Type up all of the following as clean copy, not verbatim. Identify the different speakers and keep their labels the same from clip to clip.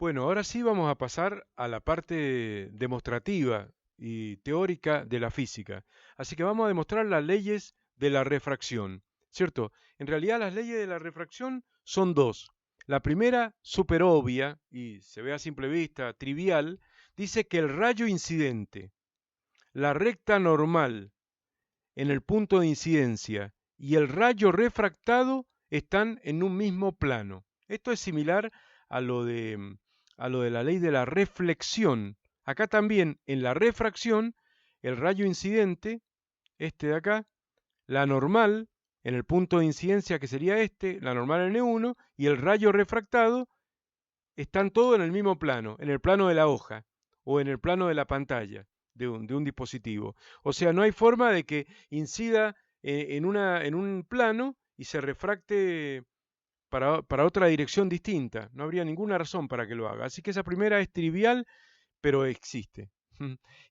Speaker 1: Bueno, ahora sí vamos a pasar a la parte demostrativa y teórica de la física. Así que vamos a demostrar las leyes de la refracción, ¿cierto? En realidad las leyes de la refracción son dos. La primera, súper obvia y se ve a simple vista, trivial, dice que el rayo incidente, la recta normal en el punto de incidencia y el rayo refractado están en un mismo plano. Esto es similar a lo de la ley de la reflexión. Acá también, en la refracción, el rayo incidente, este de acá, la normal, en el punto de incidencia que sería este, la normal N1, y el rayo refractado, están todos en el mismo plano, en el plano de la hoja o en el plano de la pantalla de un dispositivo. O sea, no hay forma de que incida en un plano y se refracte para otra dirección distinta. No habría ninguna razón para que lo haga. Así que esa primera es trivial, pero existe.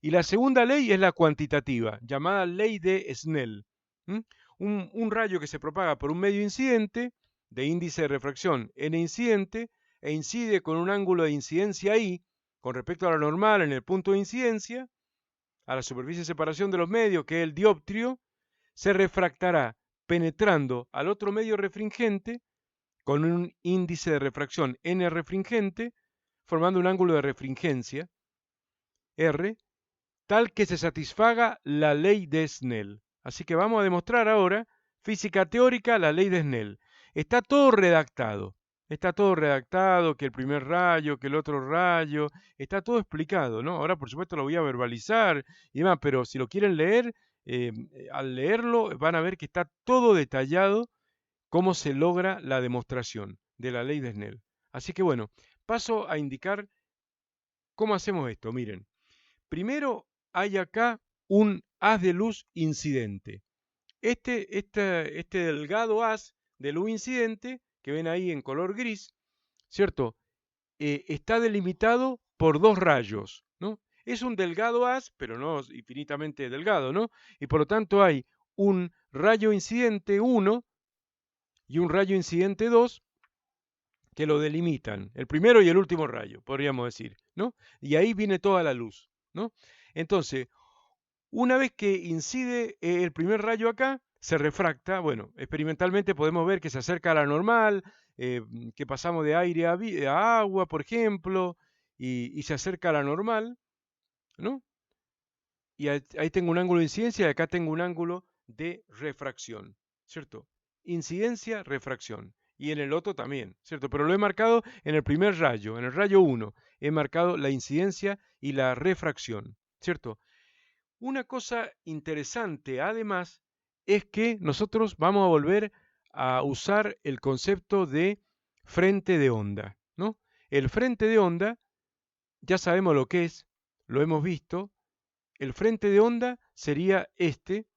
Speaker 1: Y la segunda ley es la cuantitativa, llamada ley de Snell. ¿Mm? Un rayo que se propaga por un medio incidente, de índice de refracción n incidente, e incide con un ángulo de incidencia i, con respecto a la normal en el punto de incidencia, a la superficie de separación de los medios, que es el dioptrio, se refractará penetrando al otro medio refringente con un índice de refracción n refringente, formando un ángulo de refringencia, R, tal que se satisfaga la ley de Snell. Así que vamos a demostrar ahora, física teórica, la ley de Snell. Está todo redactado, que el primer rayo, que el otro rayo, está todo explicado, ¿no? Ahora, por supuesto, lo voy a verbalizar y demás, pero si lo quieren leer, al leerlo van a ver que está todo detallado cómo se logra la demostración de la ley de Snell. Así que bueno, paso a indicar cómo hacemos esto. Miren, primero hay acá un haz de luz incidente. Este delgado haz de luz incidente, que ven ahí en color gris, ¿cierto? Está delimitado por dos rayos, ¿no? Es un delgado haz, pero no infinitamente delgado, ¿no? Y por lo tanto hay un rayo incidente 1 y un rayo incidente 2 que lo delimitan, el primero y el último rayo, podríamos decir, ¿no? Y ahí viene toda la luz, ¿no? Entonces, una vez que incide el primer rayo acá, se refracta. Bueno, experimentalmente podemos ver que se acerca a la normal, que pasamos de aire a agua, por ejemplo, y se acerca a la normal, ¿no? Y ahí tengo un ángulo de incidencia y acá tengo un ángulo de refracción, ¿cierto? Incidencia, refracción. Y en el otro también, ¿cierto? Pero lo he marcado en el primer rayo, en el rayo 1, he marcado la incidencia y la refracción, ¿cierto? Una cosa interesante, además, es que nosotros vamos a volver a usar el concepto de frente de onda, ¿no? El frente de onda, ya sabemos lo que es, lo hemos visto. El frente de onda sería este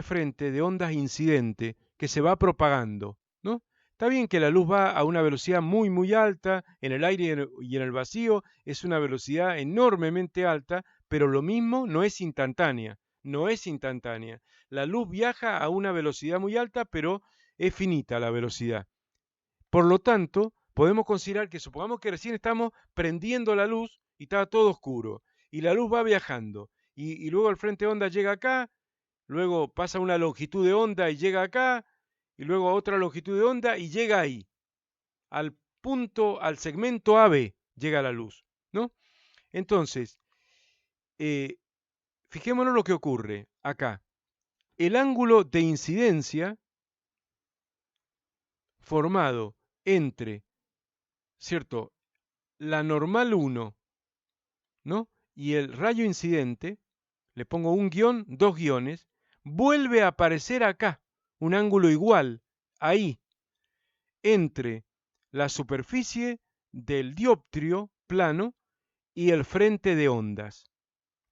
Speaker 1: frente de ondas incidente que se va propagando, ¿no? Está bien que la luz va a una velocidad muy, muy alta, en el aire y en el vacío es una velocidad enormemente alta, pero lo mismo no es instantánea, no es instantánea. La luz viaja a una velocidad muy alta, pero es finita la velocidad. Por lo tanto, podemos considerar que supongamos que recién estamos prendiendo la luz y está todo oscuro, y la luz va viajando, y luego el frente de onda llega acá, luego pasa una longitud de onda y llega acá, y luego a otra longitud de onda y llega ahí. Al punto, al segmento AB llega la luz, ¿no? Entonces, eh, fijémonos lo que ocurre acá. El ángulo de incidencia formado entre, ¿cierto?, la normal 1, ¿no?, y el rayo incidente, le pongo un guión, dos guiones, vuelve a aparecer acá, un ángulo igual, ahí, entre la superficie del dioptrio plano y el frente de ondas.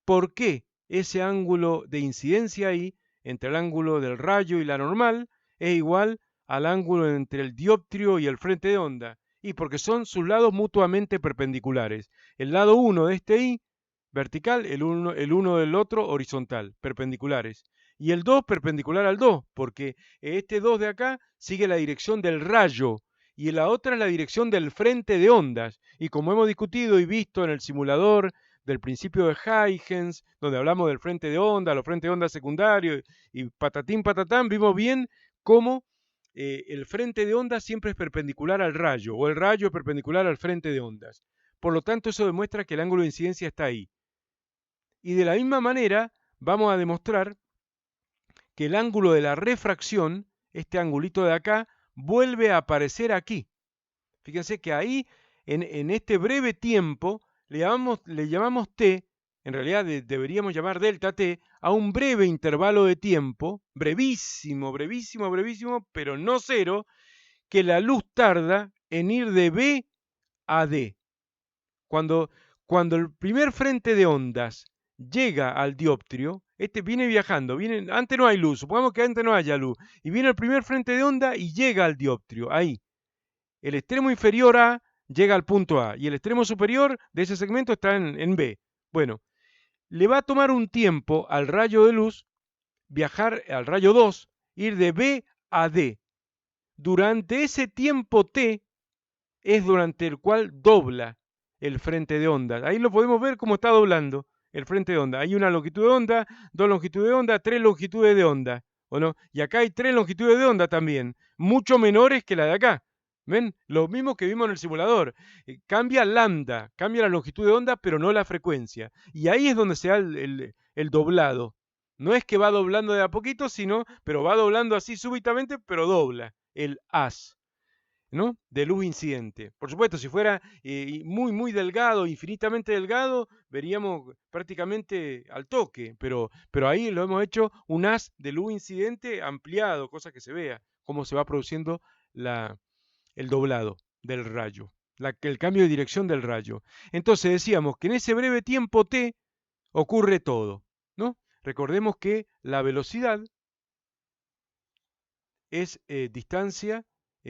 Speaker 1: ¿Por qué ese ángulo de incidencia ahí, entre el ángulo del rayo y la normal, es igual al ángulo entre el dioptrio y el frente de onda? Y porque son sus lados mutuamente perpendiculares. El lado 1 de este I, vertical, el uno del otro horizontal, perpendiculares. Y el 2 perpendicular al 2, porque este 2 de acá sigue la dirección del rayo. y la otra es la dirección del frente de ondas. Y como hemos discutido y visto en el simulador del principio de Huygens, donde hablamos del frente de onda, los frentes de onda secundarios y patatín patatán, vimos bien cómo el frente de ondas siempre es perpendicular al rayo, o el rayo es perpendicular al frente de ondas. Por lo tanto, eso demuestra que el ángulo de incidencia está ahí. Y de la misma manera, vamos a demostrar que el ángulo de la refracción, este angulito de acá, vuelve a aparecer aquí. Fíjense que ahí, en este breve tiempo, le llamamos t, en realidad deberíamos llamar delta t, a un breve intervalo de tiempo, brevísimo, brevísimo, brevísimo, pero no cero, que la luz tarda en ir de B a D. Cuando, cuando el primer frente de ondas llega al dioptrio, este viene viajando, antes no hay luz, supongamos que antes no haya luz, y viene el primer frente de onda y llega al dioptrio, ahí. El extremo inferior A llega al punto A y el extremo superior de ese segmento está en B. Bueno, le va a tomar un tiempo al rayo de luz viajar al rayo 2, ir de B a D. Durante ese tiempo T es durante el cual dobla el frente de onda. Ahí lo podemos ver cómo está doblando el frente de onda. Hay una longitud de onda, dos longitudes de onda, tres longitudes de onda, ¿o no? Y acá hay tres longitudes de onda también, mucho menores que la de acá. ¿Ven? Lo mismo que vimos en el simulador. Cambia lambda, cambia la longitud de onda, pero no la frecuencia. Y ahí es donde se da el doblado. No es que va doblando de a poquito, pero va doblando así súbitamente, pero dobla el haz, ¿no? De luz incidente. Por supuesto, si fuera muy, muy delgado, infinitamente delgado, veríamos prácticamente al toque, pero ahí lo hemos hecho un haz de luz incidente ampliado, cosa que se vea cómo se va produciendo el doblado del rayo, el cambio de dirección del rayo. Entonces decíamos que en ese breve tiempo t ocurre todo, ¿no? Recordemos que la velocidad es distancia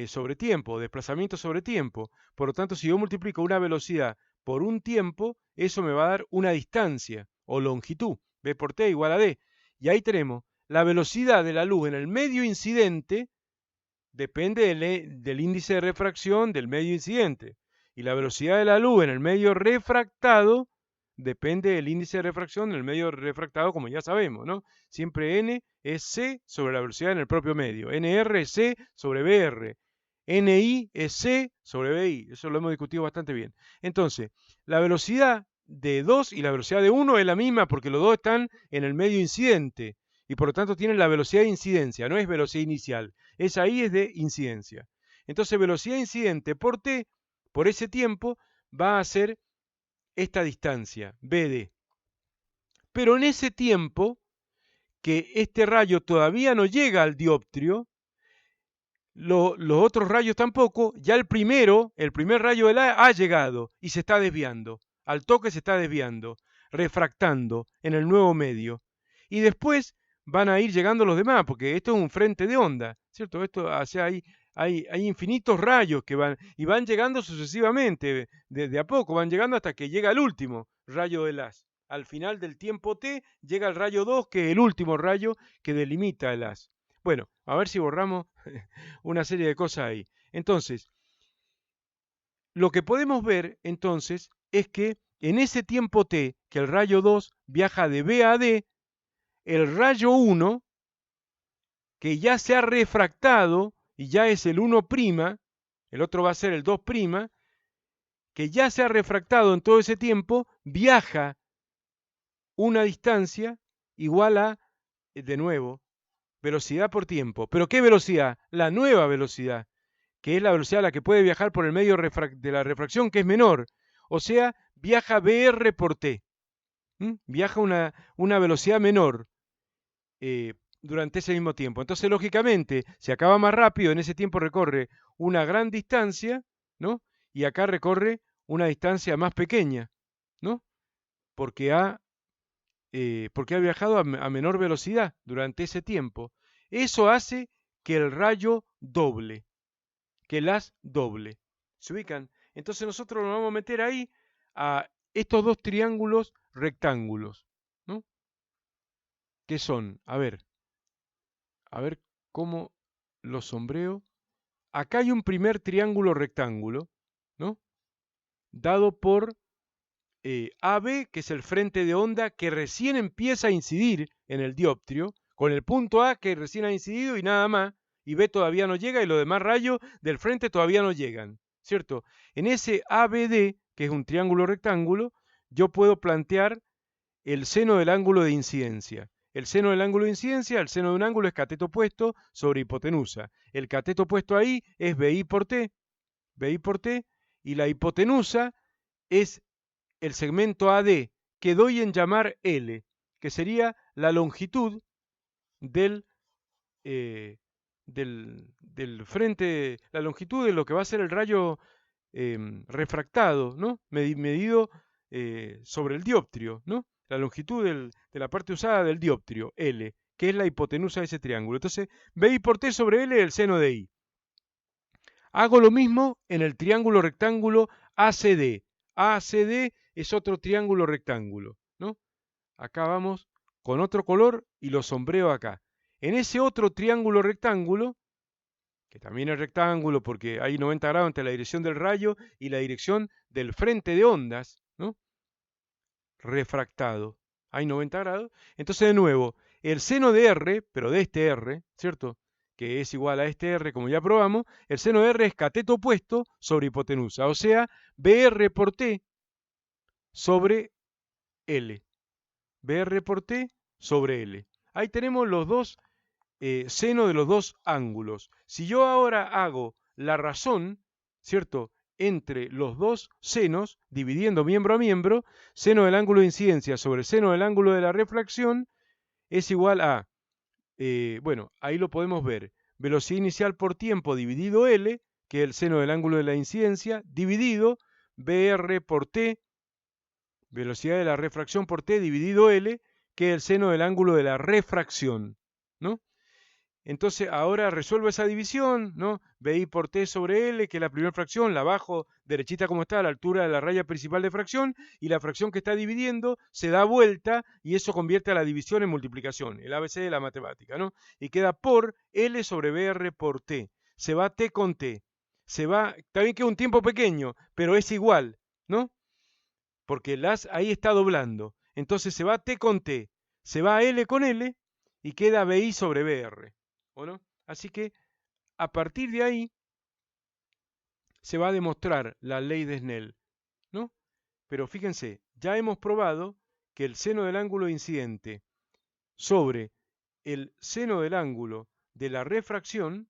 Speaker 1: sobre tiempo, desplazamiento sobre tiempo. Por lo tanto, si yo multiplico una velocidad por un tiempo, eso me va a dar una distancia o longitud. B por t igual a d. Y ahí tenemos la velocidad de la luz en el medio incidente depende del índice de refracción del medio incidente. Y la velocidad de la luz en el medio refractado depende del índice de refracción del medio refractado, como ya sabemos, ¿no? Siempre n es c sobre la velocidad en el propio medio. nr es c sobre br. ni es c sobre bi. Eso lo hemos discutido bastante bien. Entonces, la velocidad de 2 y la velocidad de 1 es la misma porque los dos están en el medio incidente y por lo tanto tienen la velocidad de incidencia, no es velocidad inicial. Esa ahí es de incidencia. Entonces, velocidad incidente por t, por ese tiempo, va a ser esta distancia, BD. Pero en ese tiempo que este rayo todavía no llega al dioptrio, los otros rayos tampoco, ya el primer rayo del A ha llegado y se está desviando. Al toque se está desviando, refractando en el nuevo medio. Y después van a ir llegando los demás, porque esto es un frente de onda, ¿cierto? Esto, o sea, hay infinitos rayos que van, y van llegando sucesivamente, de a poco, van llegando hasta que llega el último rayo del haz. Al final del tiempo t llega el rayo 2, que es el último rayo que delimita el haz. Bueno, a ver si borramos una serie de cosas ahí. Entonces, lo que podemos ver entonces es que en ', que el rayo 2 viaja de B a D, el rayo 1, que ya se ha refractado y ya es el 1', el otro va a ser el 2', que ya se ha refractado en todo ese tiempo, viaja una distancia igual a, de nuevo, velocidad por tiempo. ¿Pero qué velocidad? La nueva velocidad, que es la velocidad a la que puede viajar por el medio de la refracción, que es menor. O sea, viaja BR por T. Viaja una velocidad menor durante ese mismo tiempo. Entonces, lógicamente, se acaba más rápido, en ese tiempo recorre una gran distancia, ¿no? Y acá recorre una distancia más pequeña, ¿no? Porque ha viajado a menor velocidad durante ese tiempo. Eso hace que el rayo doble, que el haz doble. ¿Se ubican? Entonces nosotros nos vamos a meter ahí a estos dos triángulos rectángulos, ¿no? ¿Qué son? A ver cómo los sombreo acá hay un primer triángulo rectángulo, ¿no? Dado por AB, que es el frente de onda que recién empieza a incidir en el dioptrio, con el punto A que recién ha incidido y nada más, y B todavía no llega y los demás rayos del frente todavía no llegan, ¿cierto? En ese ABD, que es un triángulo rectángulo, yo puedo plantear el seno del ángulo de incidencia. El seno del ángulo de incidencia, el seno de un ángulo es cateto opuesto sobre hipotenusa. El cateto opuesto ahí es BI por T, y la hipotenusa es el segmento AD, que doy en llamar L, que sería la longitud del, del frente, la longitud de lo que va a ser el rayo refractado, ¿no? Medido sobre el dioptrio, ¿no? La longitud de la parte usada del dioptrio, L, que es la hipotenusa de ese triángulo. Entonces, BI por T sobre L es el seno de I. Hago lo mismo en el triángulo rectángulo ACD. ACD es otro triángulo rectángulo, ¿no? Acá vamos con otro color y lo sombreo acá. En ese otro triángulo rectángulo, que también es rectángulo porque hay 90 grados entre la dirección del rayo y la dirección del frente de ondas, ¿no? Refractado. Hay 90 grados. Entonces, de nuevo, el seno de R, pero de este R, ¿cierto? Que es igual a este R, como ya probamos, el seno de R es cateto opuesto sobre hipotenusa, o sea, BR por T sobre L. BR por T sobre L. Ahí tenemos los dos senos de los dos ángulos. Si yo ahora hago la razón, ¿cierto?, entre los dos senos, dividiendo miembro a miembro, seno del ángulo de incidencia sobre seno del ángulo de la refracción es igual a, bueno, ahí lo podemos ver, velocidad inicial por tiempo dividido L, que es el seno del ángulo de la incidencia, dividido BR por T, velocidad de la refracción por T dividido L, que es el seno del ángulo de la refracción, ¿no? Entonces ahora resuelvo esa división, ¿no? BI por T sobre L, que es la primera fracción, la bajo derechita como está a la altura de la raya principal de fracción, y la fracción que está dividiendo se da vuelta y eso convierte a la división en multiplicación, el ABC de la matemática, ¿no? Y queda por L sobre BR por T. Se va T con T. Se va, también queda un tiempo pequeño, pero es igual, ¿no? Porque ahí está doblando. Entonces se va T con T, se va L con L y queda BI sobre BR. ¿O no? Así que a partir de ahí se va a demostrar la ley de Snell, ¿no? Pero fíjense, ya hemos probado que el seno del ángulo incidente sobre el seno del ángulo de la refracción,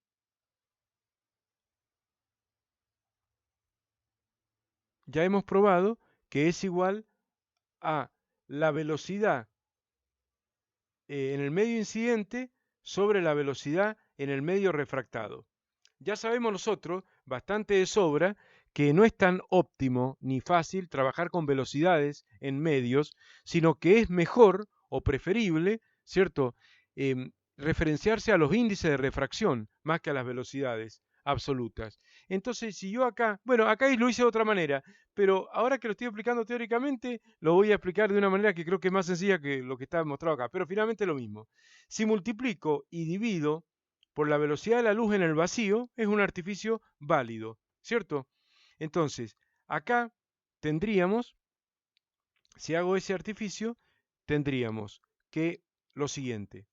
Speaker 1: ya hemos probado que es igual a la velocidad en el medio incidente sobre la velocidad en el medio refractado. Ya sabemos nosotros, bastante de sobra, que no es tan óptimo ni fácil trabajar con velocidades en medios, sino que es mejor o preferible, ¿cierto?, referenciarse a los índices de refracción más que a las velocidades absolutas. Entonces, si yo acá, bueno, acá lo hice de otra manera, pero ahora que lo estoy explicando teóricamente, lo voy a explicar de una manera que creo que es más sencilla que lo que está mostrado acá, pero finalmente es lo mismo. Si multiplico y divido por la velocidad de la luz en el vacío, es un artificio válido, ¿cierto? Entonces, acá tendríamos, si hago ese artificio, tendríamos que lo siguiente.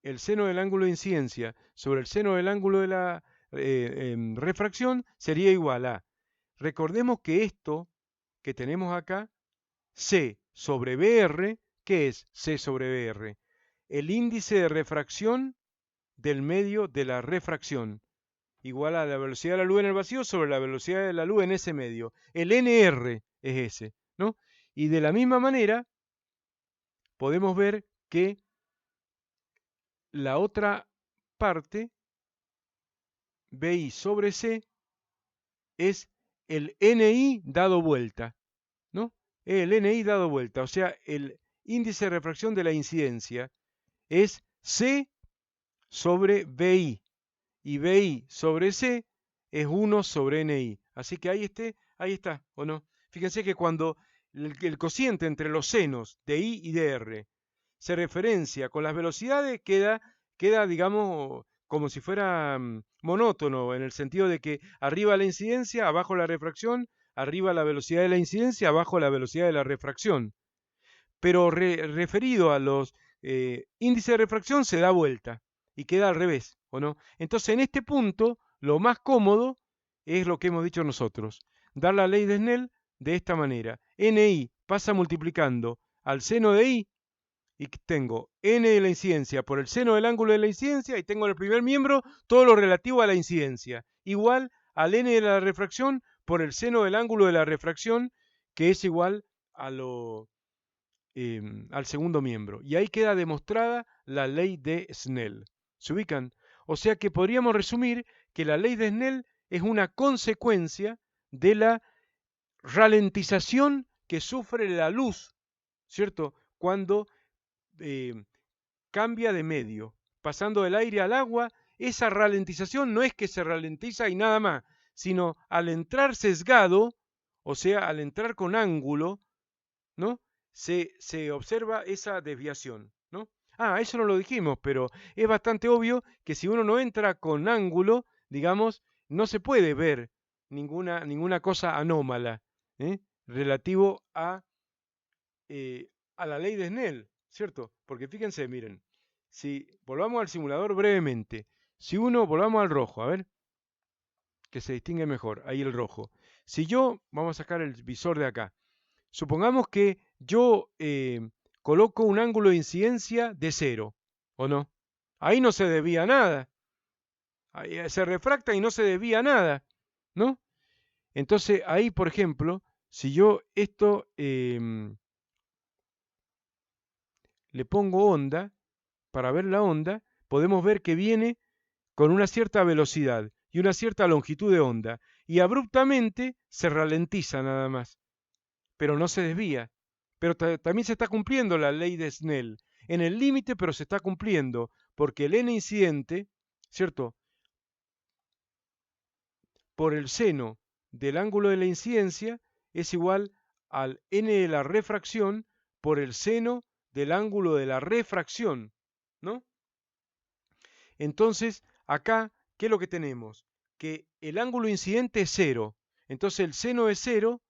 Speaker 1: El seno del ángulo de incidencia sobre el seno del ángulo de la refracción sería igual a, recordemos que esto que tenemos acá, C sobre BR, ¿qué es C sobre BR? El índice de refracción del medio de la refracción, igual a la velocidad de la luz en el vacío sobre la velocidad de la luz en ese medio. El NR es ese, ¿no? Y de la misma manera, podemos ver que la otra parte, BI sobre C, es el NI dado vuelta, ¿no? El NI dado vuelta, o sea, el índice de refracción de la incidencia es C sobre BI, y BI sobre C es 1 sobre NI. Así que ahí está, ¿o no? Fíjense que cuando el cociente entre los senos de I y de R se referencia con las velocidades, queda queda, digamos, como si fuera monótono, en el sentido de que arriba la incidencia, abajo la refracción, arriba la velocidad de la incidencia, abajo la velocidad de la refracción. Pero referido a los índices de refracción se da vuelta y queda al revés, ¿o no? Entonces, en este punto, lo más cómodo es lo que hemos dicho nosotros, dar la ley de Snell de esta manera. NI pasa multiplicando al seno de I, y tengo n de la incidencia por el seno del ángulo de la incidencia, y tengo en el primer miembro todo lo relativo a la incidencia, igual al n de la refracción por el seno del ángulo de la refracción, que es igual a al segundo miembro. Y ahí queda demostrada la ley de Snell. ¿Se ubican? O sea que podríamos resumir que la ley de Snell es una consecuencia de la ralentización que sufre la luz, ¿cierto? Cuando eh, cambia de medio, pasando del aire al agua. Esa ralentización no es que se ralentiza y nada más, sino al entrar sesgado, o sea, al entrar con ángulo, ¿no? Se observa esa desviación, ¿no? Ah, eso no lo dijimos, pero es bastante obvio que si uno no entra con ángulo, digamos, no se puede ver ninguna cosa anómala, ¿eh? Relativo a la ley de Snell, ¿cierto? Porque fíjense, miren, si volvamos al simulador brevemente, si uno, volvamos al rojo, a ver, que se distingue mejor, ahí el rojo. Si yo, vamos a sacar el visor de acá, supongamos que yo coloco un ángulo de incidencia de 0, ¿o no? Ahí no se desvía nada. Ahí se refracta y no se desvía nada, ¿no? Entonces ahí, por ejemplo, si yo esto le pongo onda, para ver la onda, podemos ver que viene con una cierta velocidad y una cierta longitud de onda, y abruptamente se ralentiza nada más, pero no se desvía. Pero también se está cumpliendo la ley de Snell, en el límite, pero se está cumpliendo, porque el n incidente, ¿cierto?, por el seno del ángulo de la incidencia es igual al n de la refracción por el seno del ángulo de la refracción, ¿no? Entonces, acá, ¿qué es lo que tenemos? Que el ángulo incidente es 0. Entonces, el seno de 0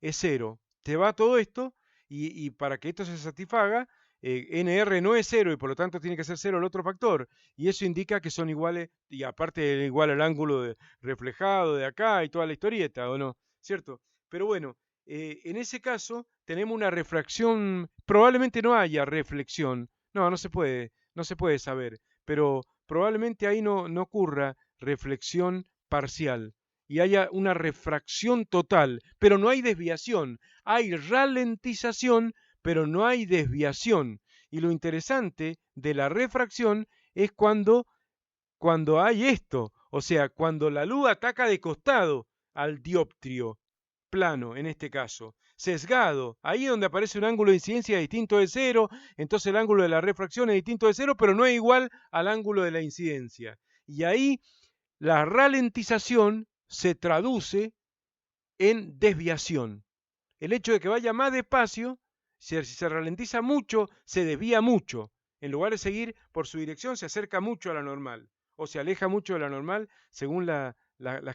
Speaker 1: es 0. Te va todo esto y para que esto se satisfaga, NR no es 0 y por lo tanto tiene que ser 0 el otro factor. Y eso indica que son iguales, y aparte igual al ángulo reflejado de acá y toda la historieta, ¿o no? ¿Cierto? Pero bueno, en ese caso tenemos una refracción, probablemente no haya reflexión. No, no se puede saber, pero probablemente ahí no ocurra reflexión parcial y haya una refracción total, pero no hay desviación. Hay ralentización, pero no hay desviación. Y lo interesante de la refracción es cuando hay esto, o sea, cuando la luz ataca de costado al dioptrio, plano en este caso, sesgado, ahí es donde aparece un ángulo de incidencia distinto de 0, entonces el ángulo de la refracción es distinto de 0, pero no es igual al ángulo de la incidencia. Y ahí la ralentización se traduce en desviación. El hecho de que vaya más despacio, si se ralentiza mucho, se desvía mucho. En lugar de seguir por su dirección, se acerca mucho a la normal o se aleja mucho de la normal según las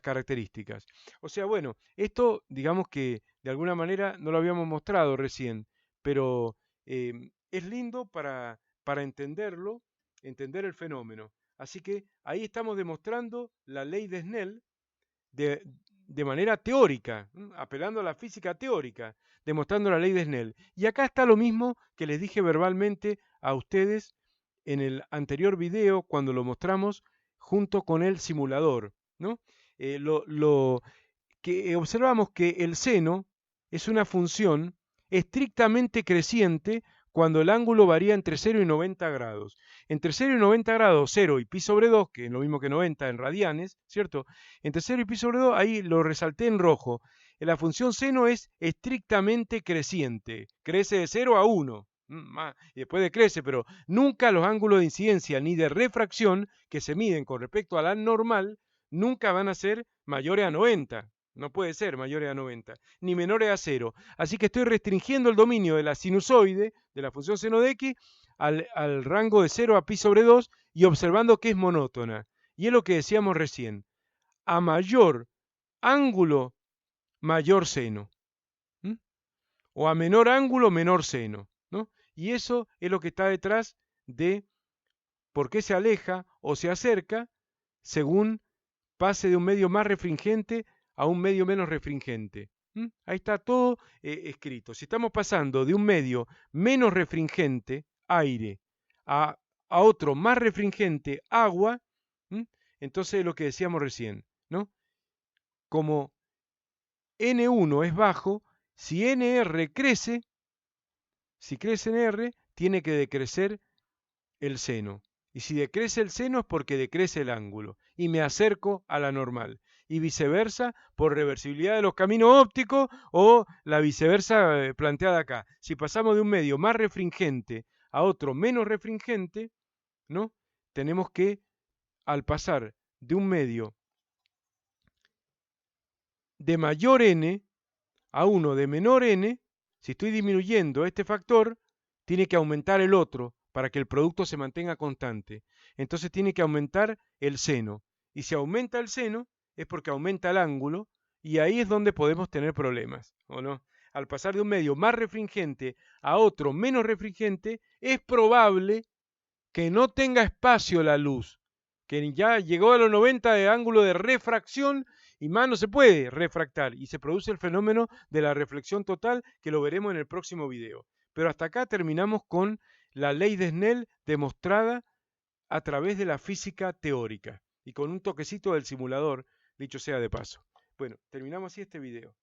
Speaker 1: características. O sea, bueno, esto digamos que de alguna manera no lo habíamos mostrado recién, pero es lindo para entenderlo, entender el fenómeno. Así que ahí estamos demostrando la ley de Snell de, de manera teórica, apelando a la física teórica, demostrando la ley de Snell. Y acá está lo mismo que les dije verbalmente a ustedes en el anterior video cuando lo mostramos junto con el simulador, ¿no? Lo que observamos que el seno es una función estrictamente creciente cuando el ángulo varía entre 0 y 90 grados. Entre 0 y 90 grados, 0 y pi sobre 2, que es lo mismo que 90 en radianes, ¿cierto? Entre 0 y pi sobre 2, ahí lo resalté en rojo. La función seno es estrictamente creciente, crece de 0 a 1. Y después decrece, pero nunca los ángulos de incidencia ni de refracción que se miden con respecto a la normal, nunca van a ser mayores a 90. No puede ser mayores a 90, ni menores a 0. Así que estoy restringiendo el dominio de la sinusoide, de la función seno de x, al rango de 0 a pi sobre 2, y observando que es monótona. Y es lo que decíamos recién. A mayor ángulo, mayor seno. ¿Mm? O a menor ángulo, menor seno, ¿no? Y eso es lo que está detrás de por qué se aleja o se acerca según pase de un medio más refringente a un medio menos refringente. Ahí está todo escrito. Si estamos pasando de un medio menos refringente, aire, a otro más refringente, agua, entonces es lo que decíamos recién, ¿no? Como N1 es bajo, si NR crece, si crece NR, tiene que decrecer el seno. Y si decrece el seno es porque decrece el ángulo y me acerco a la normal. Y viceversa por reversibilidad de los caminos ópticos o la viceversa planteada acá. Si pasamos de un medio más refringente a otro menos refringente, ¿no? Tenemos que, al pasar de un medio de mayor n a uno de menor n, si estoy disminuyendo este factor, tiene que aumentar el otro para que el producto se mantenga constante. Entonces tiene que aumentar el seno. Y si aumenta el seno, es porque aumenta el ángulo, y ahí es donde podemos tener problemas, ¿o no? Al pasar de un medio más refringente a otro menos refringente, es probable que no tenga espacio la luz, que ya llegó a los 90 de ángulo de refracción y más no se puede refractar y se produce el fenómeno de la reflexión total que lo veremos en el próximo video. Pero hasta acá terminamos con la ley de Snell demostrada a través de la física teórica y con un toquecito del simulador, dicho sea de paso. Bueno, terminamos así este video.